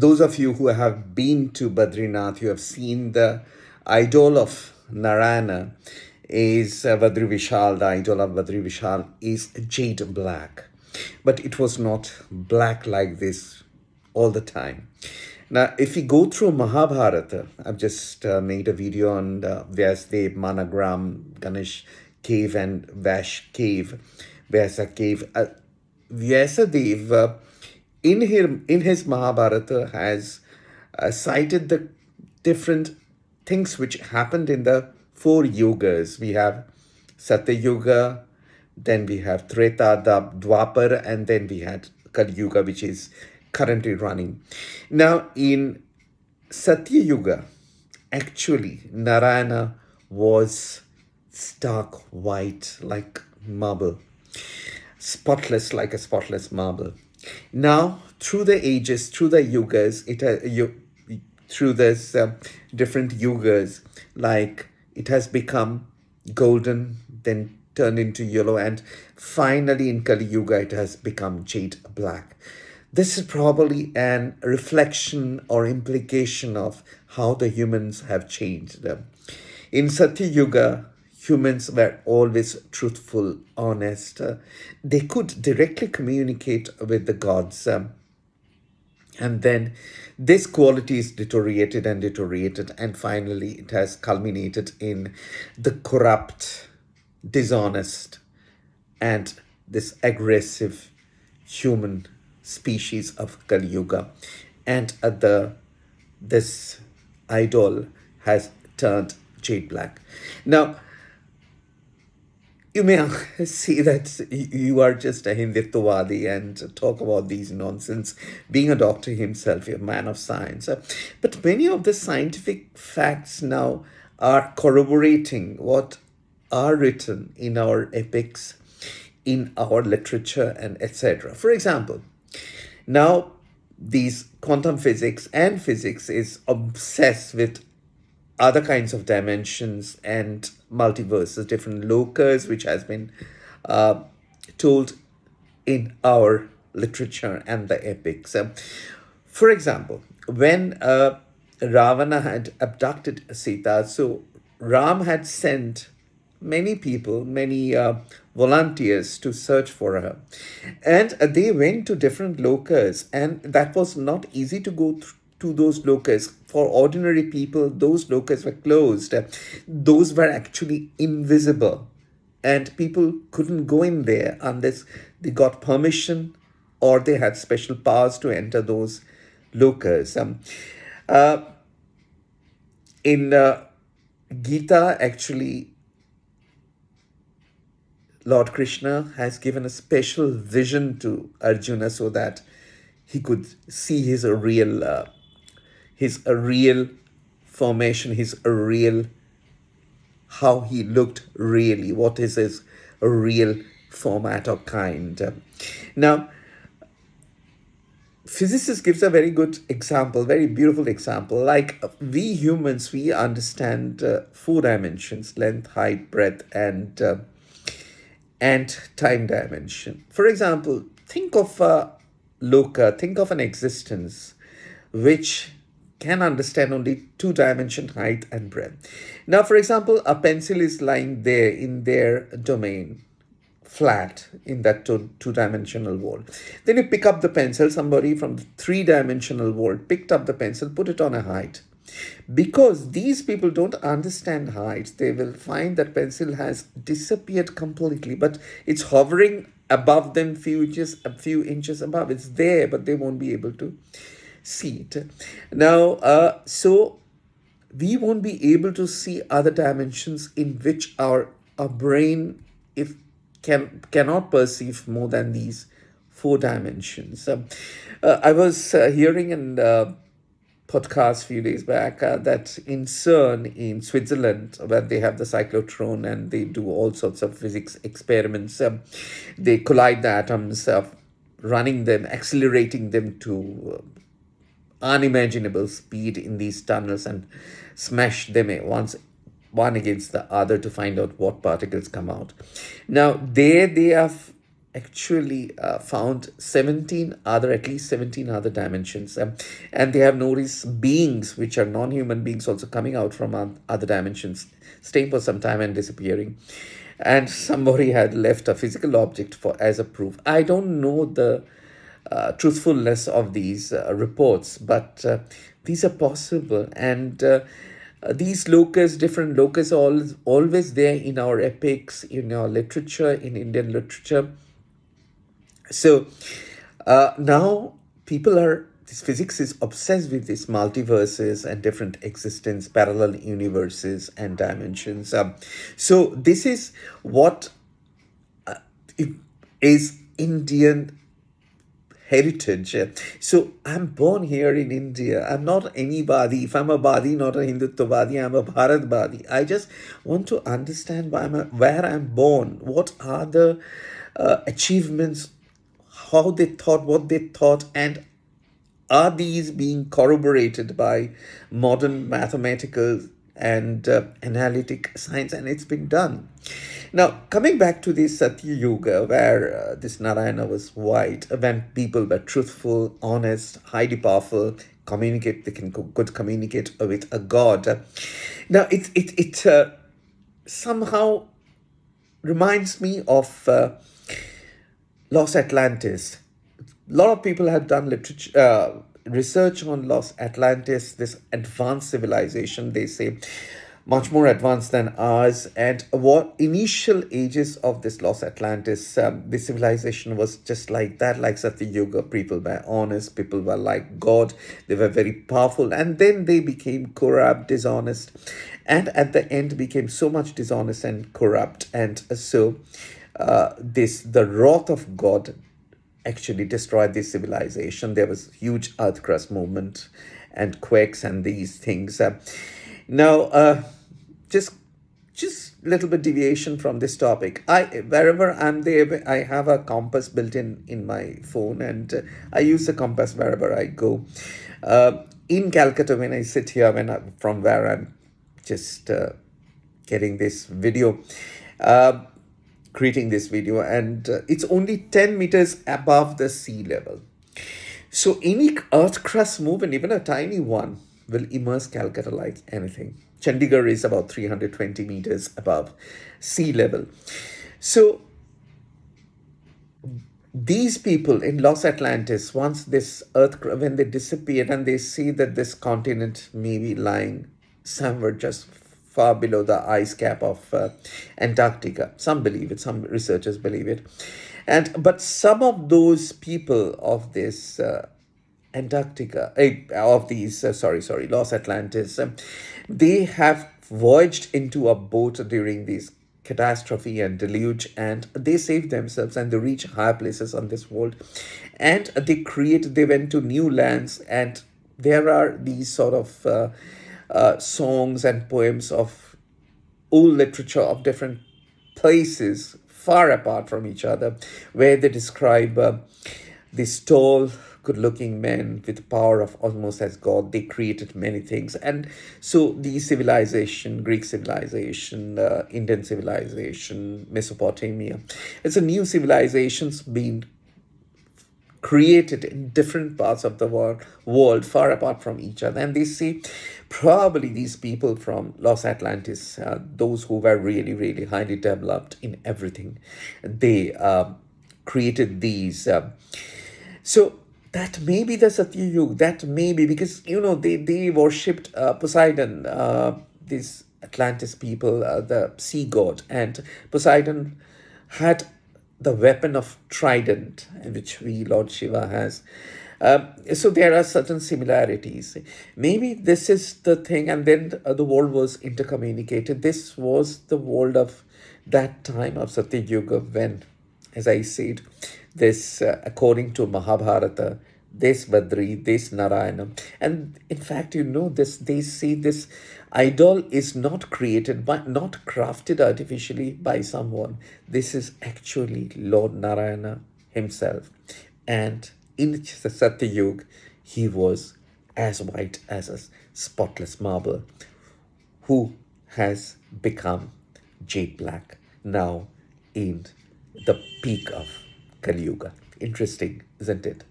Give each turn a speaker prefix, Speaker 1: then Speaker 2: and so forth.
Speaker 1: those of you who have been to Badrinath, you have seen the idol of Narayana is Badri Vishal. The idol of Badri Vishal is jade black, but it was not black like this all the time. Now, if we go through Mahabharata, I've just made a video on the Vyasdev, Managram, Ganesh cave and Vyasa cave. Vyasadev, in his Mahabharata, has cited the different things which happened in the four yugas. We have Satya Yuga, then we have Treta, Dwapar, and then we had Kali Yuga, which is currently running. Now, in Satya Yuga, actually, Narayana was stark white like marble, spotless like a spotless marble. Now, through the ages, through the yugas, through this different yugas, like it has become golden, then turned into yellow, and finally in Kali Yuga it has become jade black. This is probably an reflection or implication of how the humans have changed. In Satya Yuga, humans were always truthful, honest. They could directly communicate with the gods. And then this quality is deteriorated and deteriorated, and finally it has culminated in the corrupt, dishonest, and this aggressive human species of Kali Yuga. And this idol has turned jade black. Now, you may see that you are just a Hindutwadi and talk about these nonsense, being a doctor himself, a man of science. But many of the scientific facts now are corroborating what are written in our epics, in our literature, and etc. For example, now these quantum physics and physics is obsessed with other kinds of dimensions and multiverses, different lokas, which has been told in our literature and the epics. For example, when Ravana had abducted Sita, so Ram had sent many people, many volunteers to search for her. And they went to different lokas, and that was not easy to go to those lokas. For ordinary people, those lokas were closed. Those were actually invisible, and people couldn't go in there unless they got permission or they had special powers to enter those lokas. In Gita, actually, Lord Krishna has given a special vision to Arjuna so that he could see his real formation, his real, how he looked really, what is his real format or kind. Now, physicist gives a very good example, very beautiful example. Like we humans, we understand 4 dimensions: length, height, breadth, and time dimension. For example, think of a loka, think of an existence which can understand only 2-dimension height and breadth. Now, for example, a pencil is lying there in their domain, flat in that two-dimensional world. Then you pick up the pencil, somebody from the 3-dimensional world picked up the pencil, put it on a height. Because these people don't understand height, they will find that pencil has disappeared completely, but it's hovering above them, a few inches above. It's there, but they won't be able to see it. Now, so we won't be able to see other dimensions in which our brain cannot perceive more than these 4 dimensions. I was hearing in podcast a few days back that in CERN in Switzerland, where they have the cyclotron and they do all sorts of physics experiments, they collide the atoms, running them, accelerating them to unimaginable speed in these tunnels and smash them one against the other to find out what particles come out. Now, there they have actually found 17 other, at least 17 other dimensions. And they have noticed beings which are non-human beings also coming out from other dimensions, staying for some time and disappearing. And somebody had left a physical object for as a proof. I don't know the truthfulness of these reports, but these are possible. And these locus, different locus, always there in our epics, in our literature, in Indian literature. So now people are, this physics is obsessed with these multiverses and different existence, parallel universes and dimensions. So this is what it is Indian heritage. So I'm born here in India. I'm not any Badi. If I'm a Badi, not a Hindutvadi, I'm a Bharat Badi. I just want to understand where I'm born. What are the achievements, how they thought, what they thought, and are these being corroborated by modern mathematical and analytic science? And it's been done. Now, coming back to this Satya Yuga, where this Narayana was white, when people were truthful, honest, highly powerful, communicate, they can could communicate with a god. Now, it somehow reminds me of Los Atlantis. A lot of people have done literature, research on Los Atlantis, this advanced civilization, they say, much more advanced than ours. And what initial ages of this Los Atlantis, the civilization was just like that, like Satya Yuga. People were honest, people were like God, they were very powerful, and then they became corrupt, dishonest, and at the end became so much dishonest and corrupt. And so the wrath of God actually destroyed this civilization. There was huge earth crust movement and quakes and these things. Now, just little bit deviation from this topic. I wherever I'm there, I have a compass built in my phone, and I use the compass wherever I go. In Calcutta, when I sit here, from where I'm just getting this video. Creating this video, and it's only 10 meters above the sea level. So any earth crust movement, even a tiny one, will immerse Calcutta like anything. Chandigarh is about 320 meters above sea level. So these people in Los Atlantis, once this earth, when they disappeared and they see that this continent may be lying somewhere just far below the ice cap of Antarctica. Some believe it, some researchers believe it. But some of those people of this Antarctica, of these, Los Atlantis, they have voyaged into a boat during these catastrophe and deluge, and they saved themselves and they reach higher places on this world, and they went to new lands, and there are these sort of songs and poems of old literature of different places far apart from each other, where they describe these tall, good-looking men with power of almost as God. They created many things. And so the civilization, Greek civilization, Indian civilization, Mesopotamia, it's a new civilizations being created in different parts of the world far apart from each other. And they say probably these people from Los Atlantis, those who were really, really highly developed in everything, they created these. So that may be the Satya Yuga. That may be because, they worshipped Poseidon, these Atlantis people, the sea god. And Poseidon had the weapon of trident, which Lord Shiva has. So there are certain similarities. Maybe this is the thing, and then the world was intercommunicated. This was the world of that time of Satya Yuga when, as I said, this, according to Mahabharata, this Badri, this Narayana. And in fact, this, they say this idol is not created, but not crafted artificially by someone. This is actually Lord Narayana himself. And in the Satya Yuga, he was as white as a spotless marble, who has become jade black now in the peak of Kali Yuga. Interesting, isn't it?